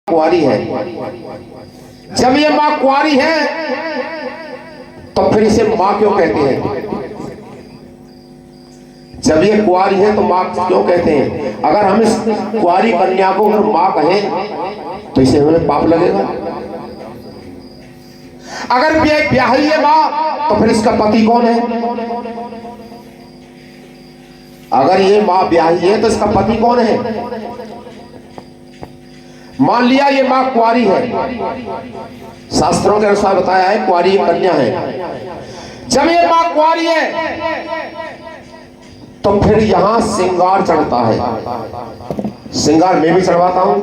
कुंवारी है। जब ये माँ कुंवारी है तो फिर इसे माँ क्यों कहते हैं? जब ये कुंवारी है तो माँ क्यों कहते हैं? अगर हम इस कुंवारी कन्या को अगर माँ कहें तो इसे हमें पाप लगेगा। अगर ब्याही है माँ तो फिर इसका पति कौन है? अगर ये माँ ब्याही है तो इसका पति कौन है? मान लिया ये माँ कुंवारी है, शास्त्रों के अनुसार बताया है कुंवारी कन्या है। जब ये माँ कुंवारी है तो फिर यहां श्रृंगार चढ़ता है। श्रृंगार मैं भी चढ़वाता हूं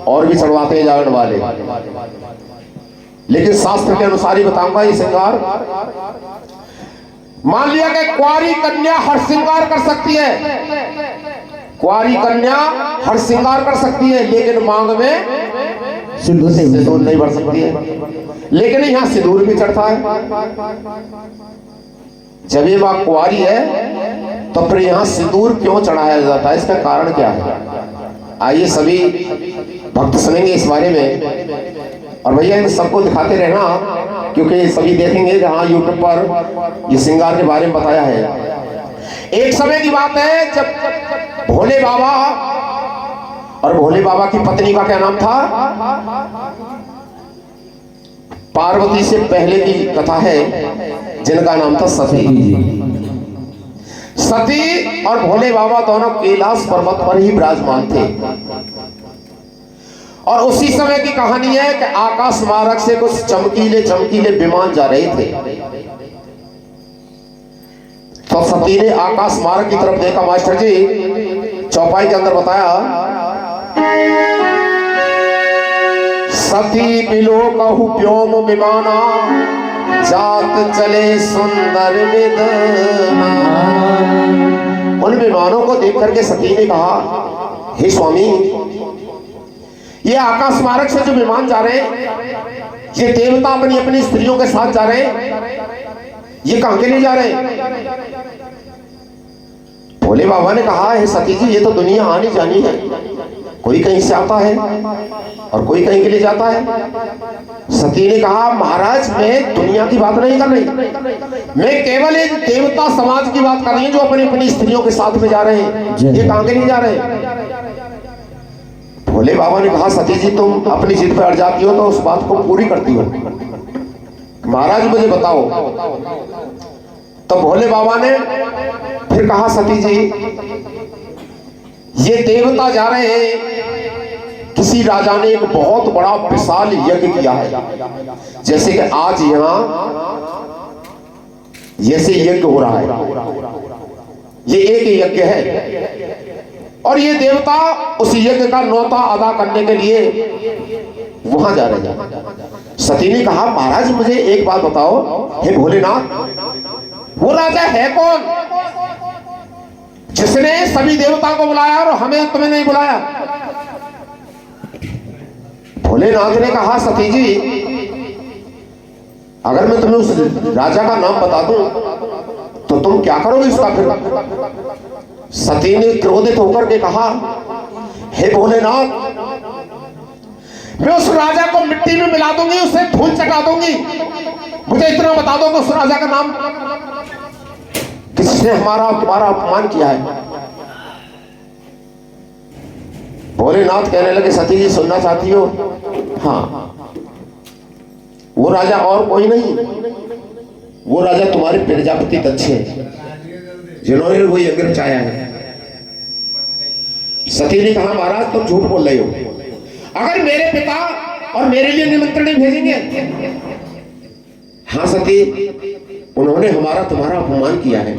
और भी चढ़वाते हैं जागरण वाले, लेकिन शास्त्र के अनुसार ही बताऊंगा ये श्रृंगार। मान लिया कि कुंवारी कन्या हर श्रृंगार कर सकती है, कुंवारी कन्या हर श्रृंगार कर सकती है, लेकिन मांग में सिंदूर नहीं भर सकती है। लेकिन यहां सिंदूर भी चढ़ता है। जब ये मां कुंवारी है तो फिर यहां सिंदूर क्यों चढ़ाया जाता है? इसका कारण क्या है? आइए सभी भक्त सुनेंगे इस बारे में, और भैया इन सबको दिखाते रहना, क्योंकि सभी देखेंगे जहां यूट्यूब पर ये श्रृंगार के बारे में बताया है। एक समय की बात है जब भोले बाबा और भोले बाबा की पत्नी का क्या नाम था? पार्वती से पहले की कथा है, जिनका नाम था सती। सती और भोले बाबा दोनों कैलाश पर्वत पर ही विराजमान थे। और उसी समय की कहानी है कि आकाश मार्ग से कुछ चमकीले चमकीले विमान जा रहे थे। तो सती ने आकाश मार्ग की तरफ देखा। मास्टर जी चौपाई के अंदर बताया, सती बिलो कहु व्योम विमाना, जात चले सुंदर विदना। उन विमानों को देख करके सती ने कहा, हे स्वामी, ये आकाश मार्ग से जो विमान जा रहे हैं, ये देवता अपनी अपनी स्त्रियों के साथ जा रहे हैं, ये कहां के लिए जा रहे हैं? भोले बाबा ने कहा, हे सती जी, ये तो दुनिया आनी जानी है, कोई कहीं से आता है और कोई कहीं के लिए जाता है। सती ने कहा, महाराज मैं दुनिया की बात नहीं कर रही, मैं केवल एक देवता समाज की बात कर रही हूं जो अपनी अपनी स्त्रियों के साथ में जा रहे हैं, ये कहां के लिए जा रहे हैं? भोले बाबा ने कहा, सती जी तुम अपनी जिद पर अड़ जाती हो तो उस बात को पूरी करती हो, महाराज मुझे बताओ। तो भोले बाबा ने फिर कहा, सती जी ये देवता जा रहे हैं, किसी राजा ने एक बहुत बड़ा विशाल यज्ञ किया है, जैसे कि आज यहां जैसे यज्ञ हो रहा है, ये एक यज्ञ है, और ये देवता उस यज्ञ का न्योता अदा करने के लिए वहां जा रहे हैं। सती ने कहा, महाराज मुझे एक बात बताओ, हे भोलेनाथ, वो राजा है कौन जिसने सभी देवता को बुलाया और हमें तुम्हें नहीं बुलाया? भोलेनाथ ने कहा, सती जी अगर मैं तुम्हें उस राजा का नाम बता दूं तो तुम क्या करोगे उसका? फिर सती ने क्रोधित होकर के कहा, हे भोलेनाथ, मैं उस राजा को मिट्टी में मिला दूंगी, उसे धूल चटा दूंगी, मुझे इतना बता दो कि उस राजा का नाम किसने तुम्हारा अपमान किया है? भोलेनाथ कहने लगे, सती जी सुनना चाहती हो? हाँ, वो राजा और कोई नहीं, वो राजा तुम्हारे प्रजापति दक्ष है, जिन्होंने वो यज्ञ रचाया है। सती ने कहा, महाराज तुम झूठ बोल रहे हो, अगर मेरे पिता और मेरे लिए निमंत्रण नहीं भेजेंगे? हाँ सती, उन्होंने हमारा तुम्हारा अपमान किया है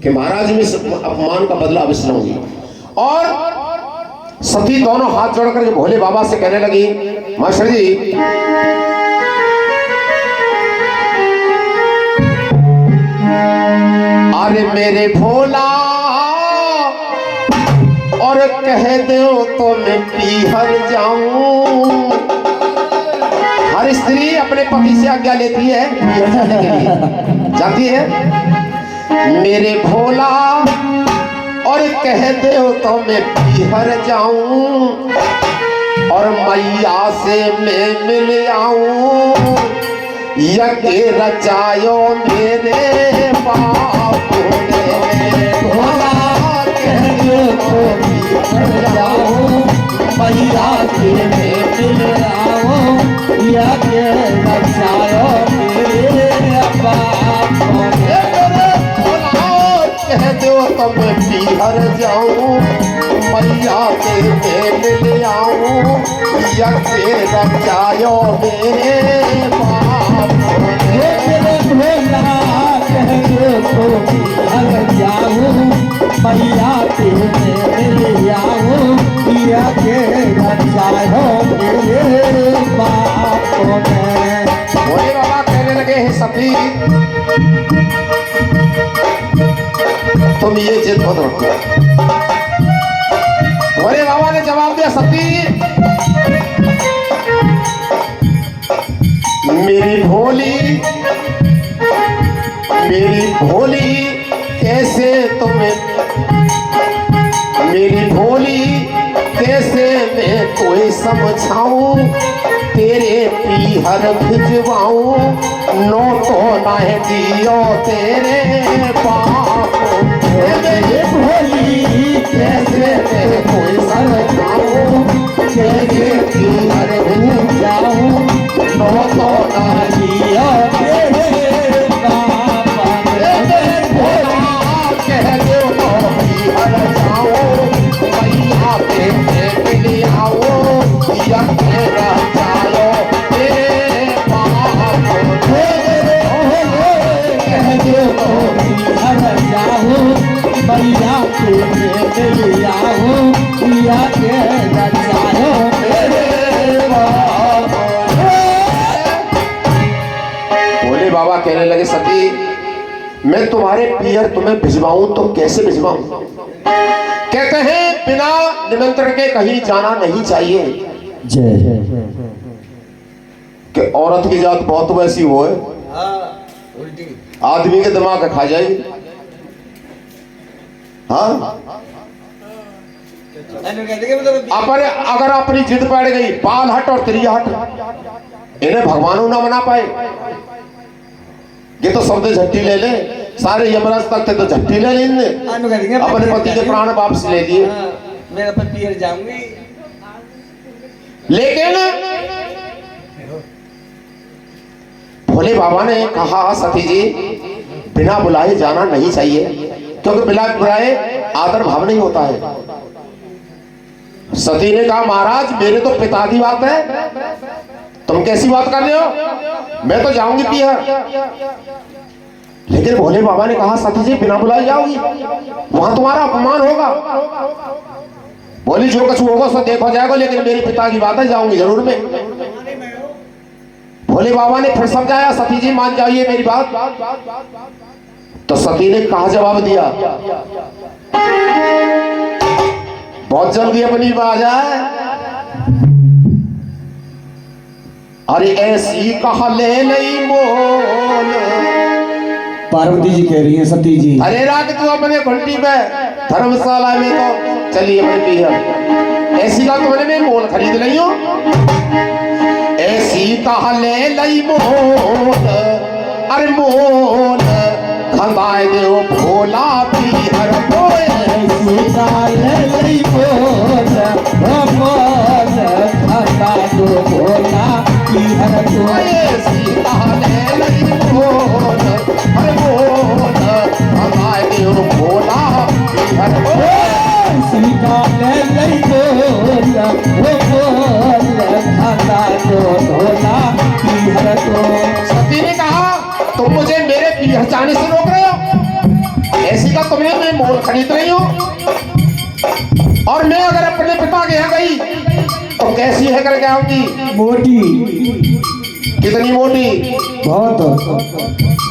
कि महाराज में अपमान का बदला अवश्य लूंगी। और सती दोनों हाथ जोड़कर भोले बाबा से कहने लगी, मास्टर जी अरे मेरे भोला, और कह दो तो मैं पीहर जाऊं। हर स्त्री अपने पति से आज्ञा लेती है पीहर जाने के लिए, जाती है। मेरे भोला और कहते हो तो मैं पीहर जाऊं, और मैया से मैं मिल आऊं यज्ञ रचायो मेरे बाप ने। भोला कह दो तो बिहर जाऊं मैया से मैं मिल आऊं यज्ञ रचायो मेरे बाप ने। कह दो तो मैं बिहर जाऊं मैया से मैं मिल आऊं यज्ञ रचायो मेरे बाप ने। भोला कह दो तो बिहर जाऊं मैया से मैं मिल आऊं यज्ञ रचायो मेरे बाप ने। भोले बाबा कहने लगे हैं सती तुम ये जिद मत रखो। भोले बाबा ने जवाब दिया सती मेरी भोली कैसे मैं कोई समझाऊं तेरे पीहर भिजवाऊं नो तो ना दियो तेरे बाप। मेरी भोली कैसे मैं कोई समझाऊं तेरे पीहर भिजवाऊं नो तो ना दियो तेरे बाप। कह दो तो पीहर जाओ मैया पे मिल आओ यज्ञ रचायो तेरे बाप। कह दो तो बिहर जाऊं मैया से मिल आऊं यज्ञ रचायो मेरे बाप। भोले बाबा कहने लगे सती मैं तुम्हारे पीहर तुम्हें भिजवाऊं तो कैसे भिजवाऊं। कहते हैं बिना निमंत्रण के कहीं जाना नहीं चाहिए। जय कि औरत की जात बहुत वैसी हो है आदमी के दिमाग खा जाएगी। हाँ अपन अगर अपनी जिद पड़ गई बाल हट और त्रिया हट इन्हें भगवान ना बना पाए। ये तो शब्द झट्टी ले ले सारे यमराज तक थे तो झट्टी ले लेंगे अपने पति के प्राण वापस ले लिए। मेरा पति हर जाऊंगी लेकिन भोले बाबा ने कहा सती जी बिना बुलाए जाना नहीं चाहिए क्योंकि बिना बुलाए आदर भाव नहीं होता है। सती ने कहा महाराज मेरे तो पिता की बात है तुम कैसी बात कर रहे हो मैं तो जाऊंगी पीहर। लेकिन भोले बाबा ने कहा सती जी बिना बुलाए जाओगी वहां तुम्हारा अपमान होगा। बोली जो कुछ होगा सो देखा जाएगा लेकिन मेरे पिता की बात है जाऊंगी जरूर मैं। भोले बाबा ने फिर समझाया सती जी मान जाइए मेरी बात। तो सती ने कहा जवाब दिया बहुत जल्दी अपनी बात है अरे ऐसी कहा ले नहीं मोल। पार्वती जी कह रही हैं सती जी अरे रात तू अपने घंटी पे धर्मशाला में तो चलिए अपने पीहर ऐसी का तुमने मैं मोल खरीद ली हो। ऐसी कहा ले लई मोल अरे मोल खंदाए दो भोला पीहर ऐसी का ले लई मोल मोल खंदा दो भोला पीहर को। ऐसी कहा ले लई मोल अरे मोल खंदाए दो भोला पीहर को। ऐसी का ले लई मोल मोल खंदा दो भोला पीहर को। सती ने कहा तुम मुझे मेरे पीहर जाने से रोक रहे हो। ऐसी का तुमने मैं मोल खरीद रही हूं और मैं अगर अपने पिता के यहाँ गई तो कैसी है करके आऊंगी। मोटी कितनी मोटी बहुत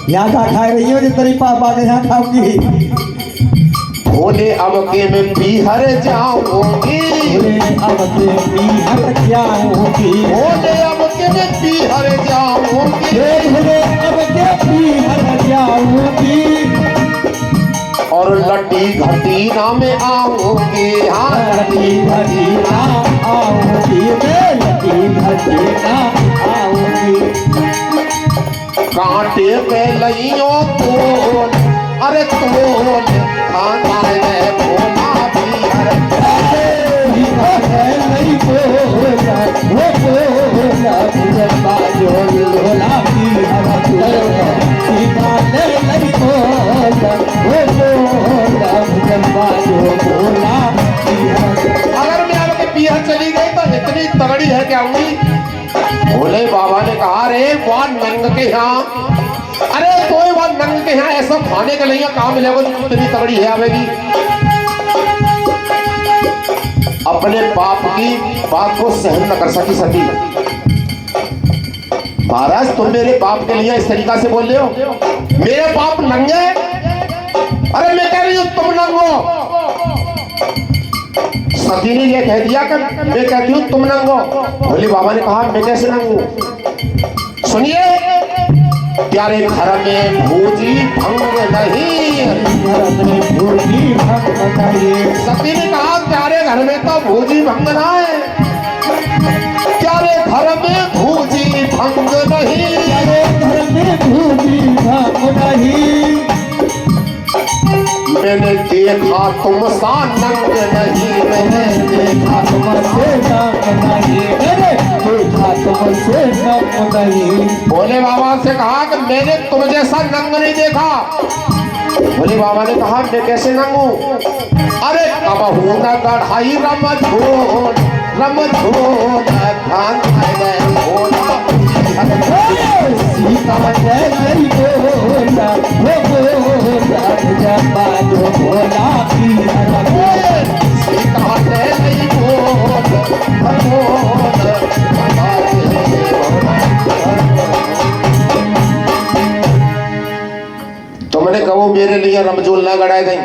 यहाँ का खा रही हो जितनी पापा के यहाँ खाऊंगी। भोले अब के मैं पीहर जाऊंगी अब के पीहर जाऊंगी। भोले अब के मैं पीहर जाऊंगी। भोले अब के पीहर जाऊंगी और लड्डी घटी ना में आऊंगी। हाँ लड्डी घटी ना आऊंगी मैं लइयो तोल, अरे तोल खाता है भोला बिहार। नहीं बोला वो बोला जम्बा जो लोला की हवा सीमा नहीं बोला वो बोला जम्बा जो बोला अगर मैं आपके पीछे चली गई तो इतनी तगड़ी है क्या हुई? भोले बाबा ने कहा रे वाह नंग के यहाँ, अरे कोई बात नंग के यहाँ ऐसा खाने के लिए कहाँ मिलेगा जो इतनी तगड़ी है आवेगी? अपने बाप की बात को सहन न कर सकी सती। महाराज तुम मेरे बाप के लिए इस तरीका से बोल रहे हो? मेरे बाप नंगे? अरे मैं कह रही हूं तुम नंगो। सती ने ये कह दिया कि मैं कहती हूँ तुम नंगो। भोले बाबा ने कहा मैं कैसे नंगू? सुनिए, प्यारे घर में भूजी भंग नहीं। भूजी भंग बताइए। सती ने कहा प्यारे घर में तो भूजी भंग ना है, प्यारे घर में भूजी भंग नहीं, प्यारे घर में भूजी भंग नहीं। मैंने देखा तुम सा नंग नहीं, मैंने देखा तुमसे नंग नहीं, मैंने देखा तुमसे नंग नहीं। भोले बाबा से कहा कि मैंने तुम जैसा नंग नहीं देखा। भोले बाबा ने कहा मैं कैसे नंग हूं? अरे कब हूं न गढ़ाई रमझोल रमझोल ध्यान गए भोला सीता नहीं बोला वो बोला जम्बा जो बोला सीता नहीं बोल तुमने कहो मेरे लिए रमजोल ना गड़ाए गई,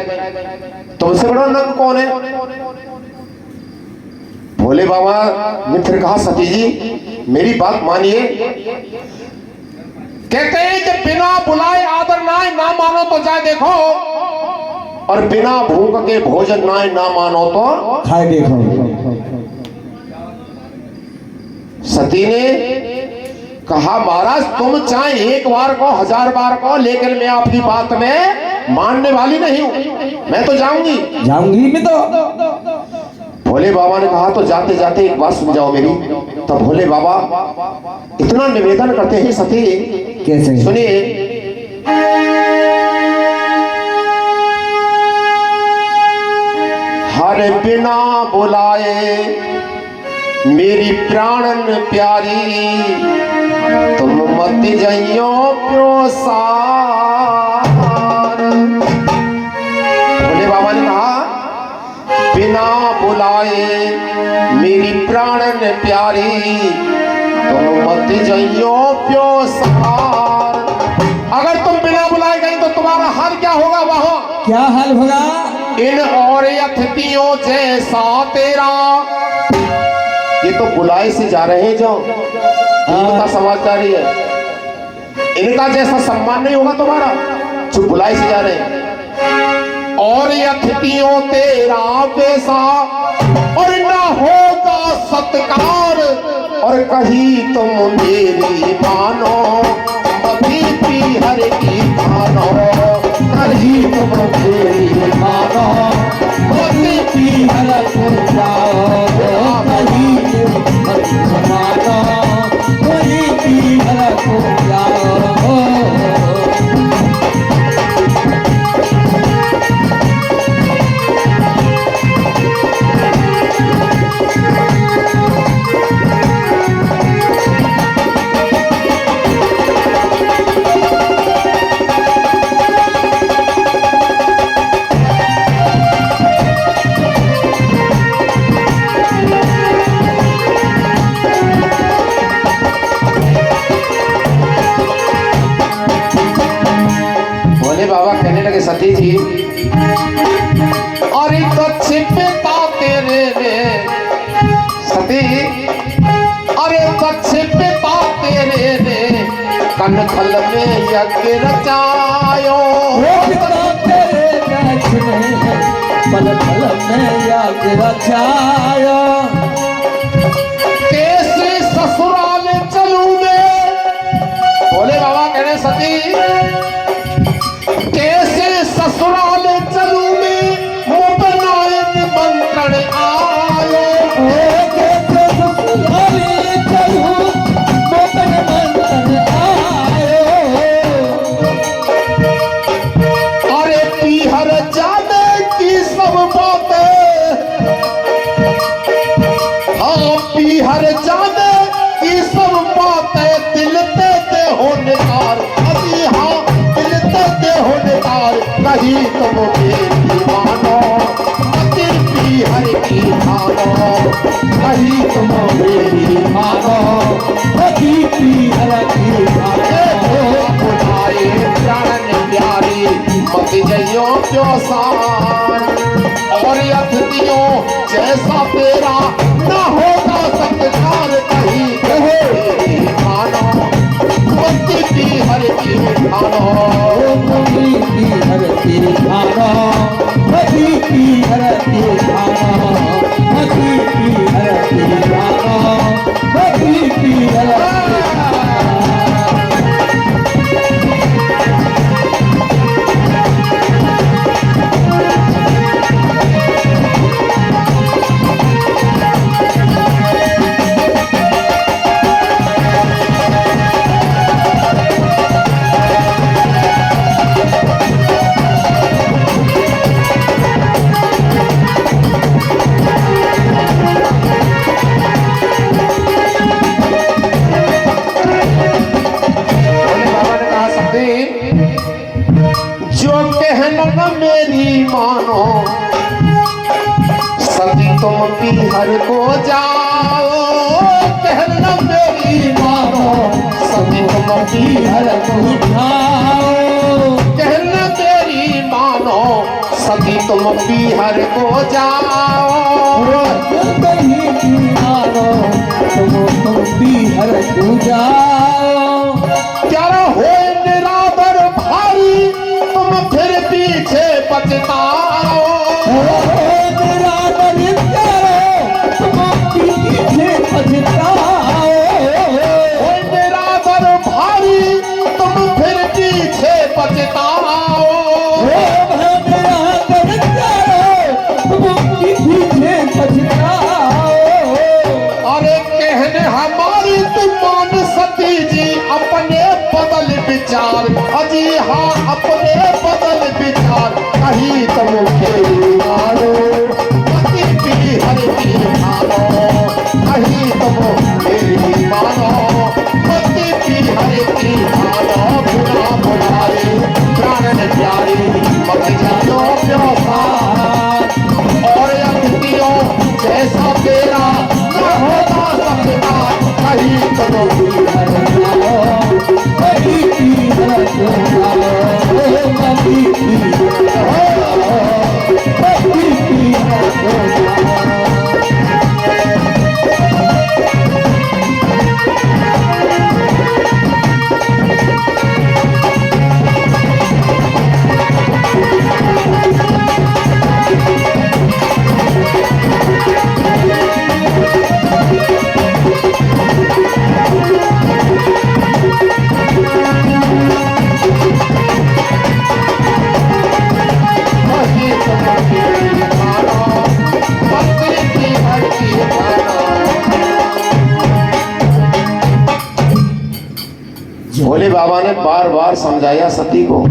तुमसे बड़ा नंग कौन है? भोले बाबा ने फिर कहा सती जी मेरी बात मानिए। कहते हैं कि बिना बुलाए आदर ना मानो तो जाए देखो, और बिना भूख के भोजन ना मानो तो खाए देखो। सती ने कहा महाराज तुम चाहे एक बार को 1000 बार को, लेकिन मैं आपकी बात में मानने वाली नहीं हूं, मैं तो जाऊंगी मैं तो। भोले बाबा ने कहा तो जाते जाते एक बात सुन जाओ मेरी। तो भोले बाबा इतना निवेदन करते हैं सती, कैसे? सुनिए, हर बिना बुलाए मेरी प्राणन प्यारी, तुम मत जाइयो प्योसार। भोले बाबा ने कहा बिना बुलाए मेरी प्राणन प्यारी, तुम मत जाइयो प्योसार। अगर तुम बिना बुलाए गई तो तुम्हारा हाल क्या होगा? वहां क्या हाल होगा? इन और अतिथियों जैसा तेरा। ये तो बुलाए से जा रहे हैं जो इनका समझदारी है, इनका जैसा सम्मान नहीं होगा तुम्हारा जो बुलाए से जा रहे हैं। और अतिथियों तेरा वैसा और ना होगा सत्कार, और कहीं तुम मेरी मानो अतिथि हर की मानो, कहीं तुम मेरी मानो अतिथि हर को जाओ, कहीं तुम मानो कोई भी हर को जाओ। बाबा कहने लगे सती जी और तो छिपता तेरे में सती, अरे तो छिपता तेरे में कनखल में यज्ञ रचायो, कैसे ससुराल चलूं मैं? भोले बाबा कहने सती हर जाने की सब बातें दिल ते हो निकार। अभी हाँ दिल ते हो निकार, कहीं तुम मेरी मानो पति हर की मानो, कहीं तुम मेरी मानो पति हर की मानो। बुलाए प्राण प्यारी मत जइयो क्यों सान, और अतिथियों जैसा तेरा न होगा सत्कार। कहीं कहे मानो पति हर की मानो, पति हर की मानो, पति हर की मानो, पति हर की मानो, पति हर की मानो। जो कहना न मेरी मानो सती तुम पीहर को जाओ। कहना मेरी मानो सती तुम पीहर को जाओ, कहना मेरी मानो सती तुम पीहर को जाओ। कहीं की मानो तुम पीहर को जाओ। प्यारा हो निरादर भारी तुम फिर पीछे पछताओ। तेरा दर्द प्यारो तुम पीछे पछताओ। हो निरादर भारी तुम फिर पीछे पछताओ। तेरा दर्द प्यारो तुम पीछे पछताओ। अरे कहने हमारी तुम मान सती जी अपने बदल विचार। अजी हाँ अपने बदल विचार, कहीं तुम मेरी मानो पति हर की मानो, कहीं तुम मेरी मानो पति हर की मानो। बुला बुलाए प्राण प्यारी मत जानो प्यार, और अतिथियों जैसा तेरा न होगा सत्कार। कहीं तुम हर जाओ कहीं हर जाओ, कभी हर जाओ। भोले बाबा ने बार बार समझाया सती को,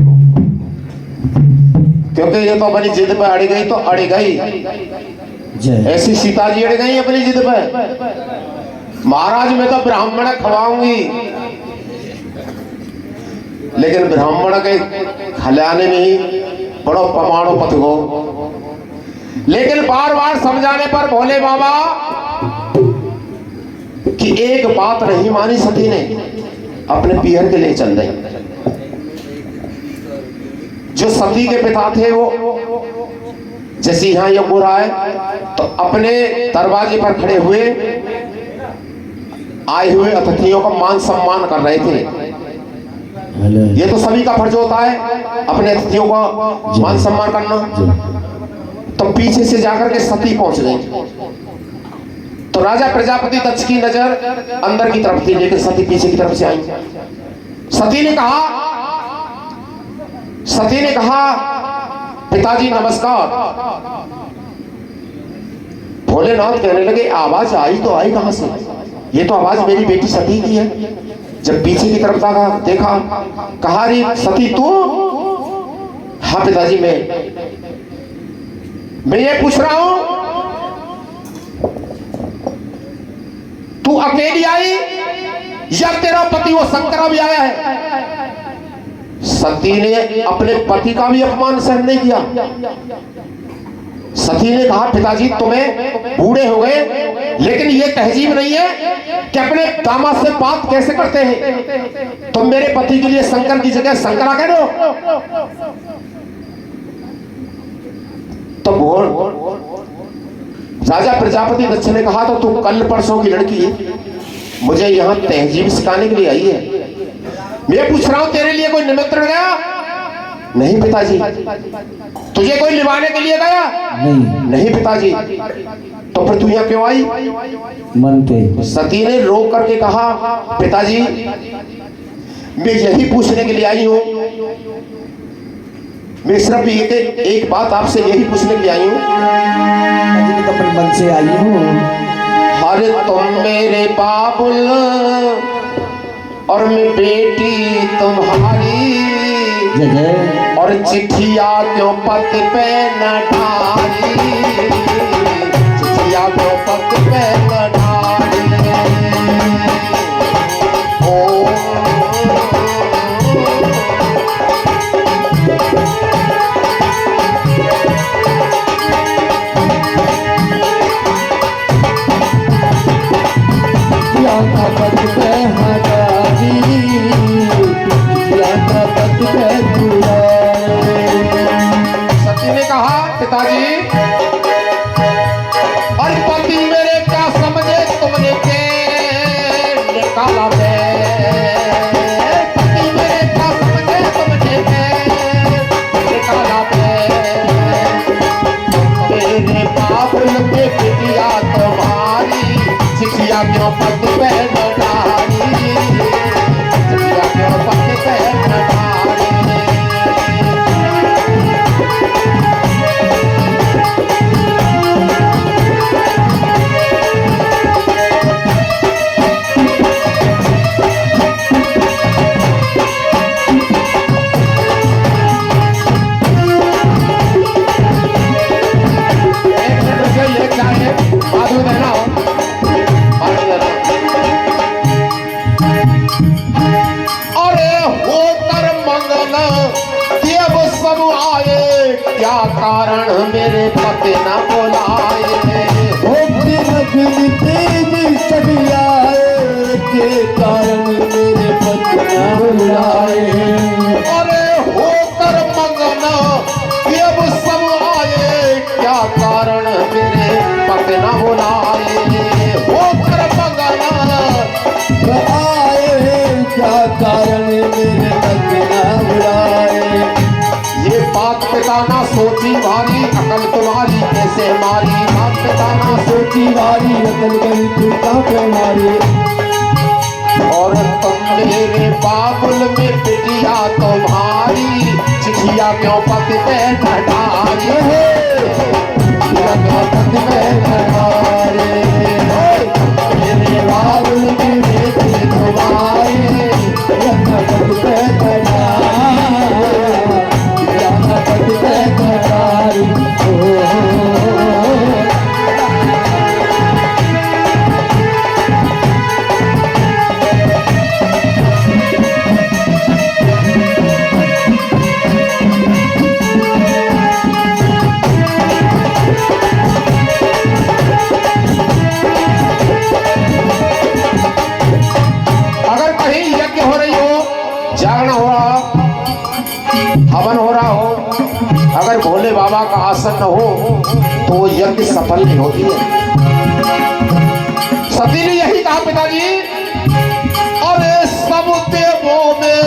क्योंकि ये तो अपनी जिद पे अड़ गई तो अड़ गई। ऐसी सीता जी अड़ गई अपनी जिद पे, महाराज मैं तो ब्राह्मण खवाऊंगी, लेकिन ब्राह्मण के खिलाने में ही बड़ो पमाणो पथ हो। लेकिन बार बार समझाने पर भोले बाबा की एक बात नहीं मानी सती ने, अपने पीहर के लिए चल गई। जो सती के पिता थे वो जैसे यहां यज्ञ हो रहा है तो अपने दरवाजे पर खड़े हुए आए हुए अतिथियों का मान सम्मान कर रहे थे। ये तो सभी का फर्ज होता है अपने अतिथियों का मान सम्मान करना। तो पीछे से जाकर के सती पहुंच गई, तो राजा प्रजापति दक्ष की नजर अंदर की तरफ थी, लेकिन सती पीछे की तरफ से आई। सती ने कहा पिताजी नमस्कार। भोलेनाथ कहने लगे आवाज आई तो आई कहां से? ये तो आवाज मेरी बेटी सती की है। जब पीछे की तरफ देखा, कहा रे सती तू? हाँ पिताजी मैं ये पूछ रहा हूं अकेली आई या तेरा पति वो शंकरा भी आया है? सती ने अपने पति का भी अपमान सहन नहीं किया। सती ने कहा पिताजी तुम्हें बूढ़े हो गए लेकिन ये तहजीब नहीं है कि अपने दामाद से बात कैसे करते हैं। तुम मेरे पति के लिए शंकर की जगह शंकरा कह दो। तो बोल राजा प्रजापति दक्ष ने कहा तो तू कल परसों की लड़की मुझे यहाँ तहजीब सिखाने के लिए आई है। मैं पूछ रहा हूं तेरे लिए कोई निमंत्रण गया? नहीं पिताजी। तुझे कोई निभाने के लिए गया? नहीं पिताजी। तो फिर तू यहाँ क्यों आई? मन पे। सती ने रोक करके कहा पिताजी मैं यही पूछने के लिए आई हूं, मैं सिर्फ एक बात आपसे यही पूछने के लिए आई हूं। तो अपने मन से आई हूँ। हर तुम मेरे बाबुल और मैं बेटी तुम्हारी, और चिट्ठिया क्यों पत पे न ढाली, चिट्ठिया क्यों पत पे न ढाली। ओ सती ने कहा पिताजी और पति मेरे क्या समझे तुमने के निकाला है? पति मेरे क्या समझे तुमने के निकाला है? मेरे बाबुल पे पिटिया तुम्हारी, चिट्ठिया क्यों पत पे न डाली, चिट्ठिया क्यों पत पे न डाली। क्या कारण मेरे पति न बुलाए? के कारण मेरे पति न बुलाए। अरे होकर मंगना अब सब आए, क्या कारण मेरे पति न बुलाए? होकर मंगना आए, क्या कारण मेरे पति न बुलाए। ये बात पिता ना सोची भारी, अकल तुम्हारी कैसे मारी। बात पिता ना सोची भारी, अकल गई तू पे मारी। और तुम मेरे बाबुल में पिटिया तुम्हारी, चिट्ठिया क्यों पति पे न डाली, चिट्ठिया क्यों पति पे न डाली। मेरे बाबुल में बेटी तुम्हारी, पति पे न अगर कहीं यज्ञ हो रही हो, जागरण हो रहा, हवन हो रहा हो, अगर भोले बाबा का आसन न हो तो वो यज्ञ सफल नहीं होती है। सती ने यही कहा पिताजी, अरे सब देवों में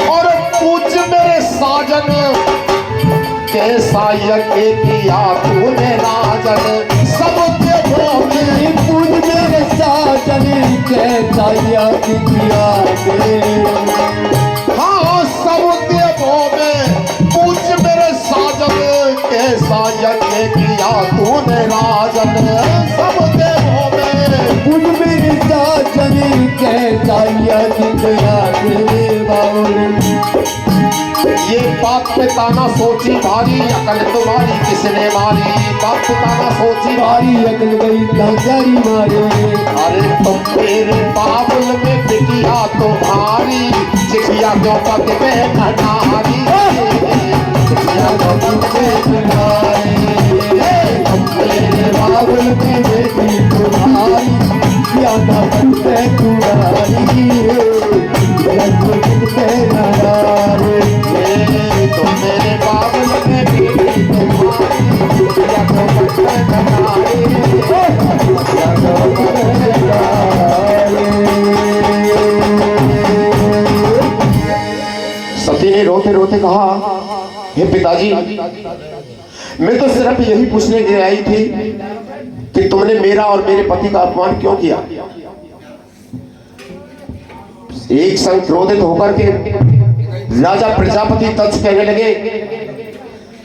और पूज मेरे साजन, कैसा यज्ञ किया तूने राजन। सब देवों में पूज मेरे साजन, कैसा यज्ञ किया हाँ सब देवों में पूज मेरे साजन, कैसा यज्ञ किया तूने राजन। सब देवों में पूज मेरे साजन, कैसा यज्ञ किया ये बात पिता ना सोची भारी, अकल तुम्हारी किसने मारी। बात पिता ना सोची भारी, अकल गई गांजारी मारे। तुम मेरे बाबुल में बिटिया तुम्हारी चिड़िया क्यों पद पे खटारी चिड़िया क्यों पद पे खटारी तुम मेरे बाबुल में बेटी तुम्हारी चिड़िया क्यों पद पे खटारी चिड़िया क्यों पद पे खटारी तुम मेरे बाबुल में बेटी तुम्हारी चिड़िया क्यों पद पे खटारी चिड़िया क्यों पद पे सती ने रोते रोते कहा, हे पिताजी, मैं तो सिर्फ यही पूछने के लिए आई थी कि तुमने मेरा और मेरे पति का अपमान क्यों किया। एक संग क्रोधित होकर के राजा प्रजापति तक्ष कहने लगे,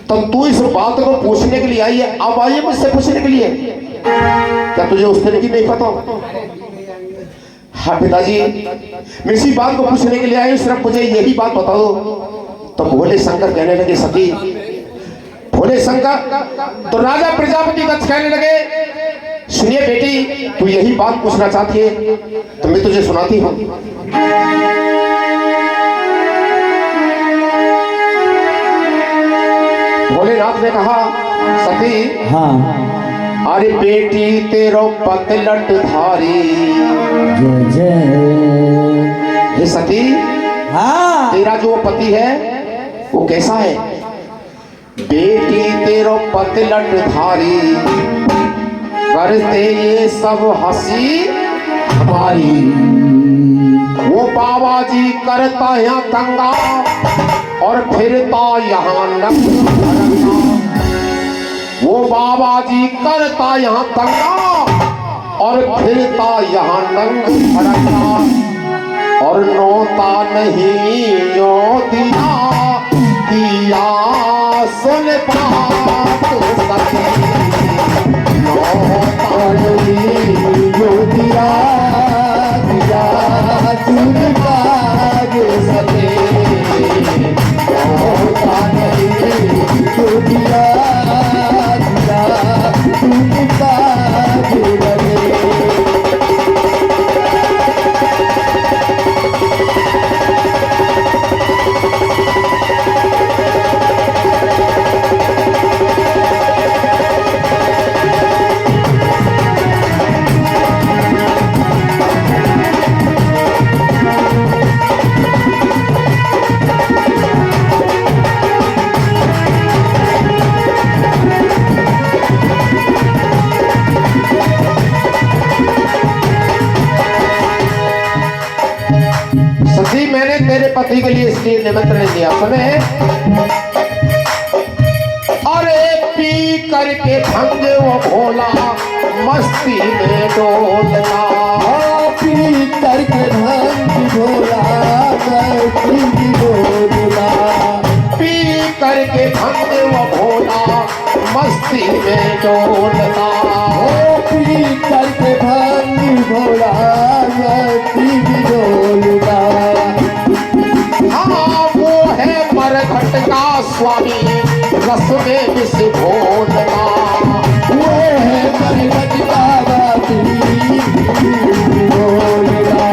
तो तू इस बात को पूछने के लिए आई है, अब आई है मुझसे पूछने के लिए, क्या तुझे उस दिन की नहीं पता? हाँ पिताजी, मैं इसी बात को पूछने के लिए आई हूं, सिर्फ मुझे यही बात बता दो। तो भोले शंकर कहने लगे, सती भोले शंकर, तो राजा प्रजापति दक्ष कहने लगे, सुनिए बेटी, तू यही बात पूछना चाहती है तो मैं तुझे सुनाती हूं। भोलेनाथ ने कहा, सती, हाँ, अरे बेटी तेरो पत लट धारी। जय जय। हे सती, हाँ, तेरा जो पति है वो कैसा है? बेटी तेरो पत लट धारी, करते ये सब हंसी हमारी। वो बाबा जी करता यहाँ दंगा और फिरता यहाँ नंगा। वो बाबा जी करता यहाँ दंगा और फिरता यहाँ नंग फरका, और नोता नहीं जो दिया दिया सुन बात सती। नोता नहीं जो दिया दिया सुन बात सती। नोता नहीं जो दिया मैंने तेरे पति के लिए इसलिए निमंत्रण दिया, सुने। अरे पी करके भंग वो भोला मस्ती में डोलता। पी करके भंग भोला मस्ती में डोलता। पी करके भंग वो भोला मस्ती में डोलता। पी करके भंग भोला मस्ती में डोलता। मरघट का स्वामी रस में विष घोलता। वो है मरघट का स्वामी घोलता।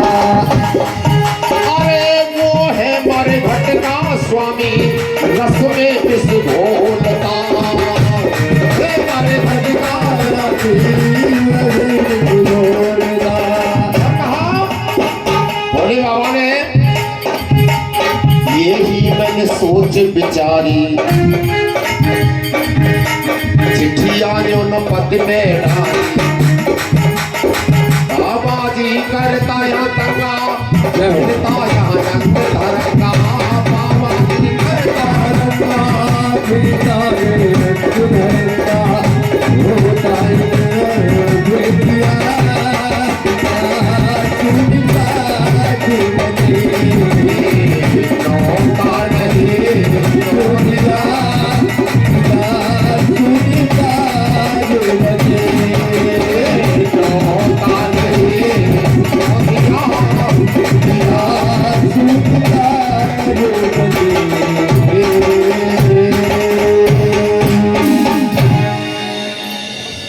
अरे वो है मरघट का स्वामी रस में विष घोलता। मरघट का भोले बाबा ने यही मैंने सोच विचारी, चिट्ठिया जो न पद में डाली। बाबा जी करता या दंगा करता या रंग धरका। बाबा जी करता दंगा करता या रंग धरका। होता है बेटिया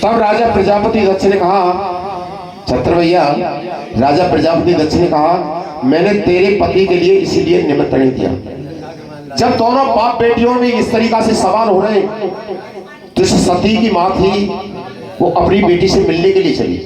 तब राजा प्रजापति दक्ष ने कहा, छत्र भैया, राजा प्रजापति दक्ष ने कहा मैंने तेरे पति के लिए इसीलिए निमंत्रण दिया। जब दोनों बाप बेटियों में इस तरीका से सवाल हो रहे तो सती की माँ थी, वो अपनी बेटी से मिलने के लिए चली।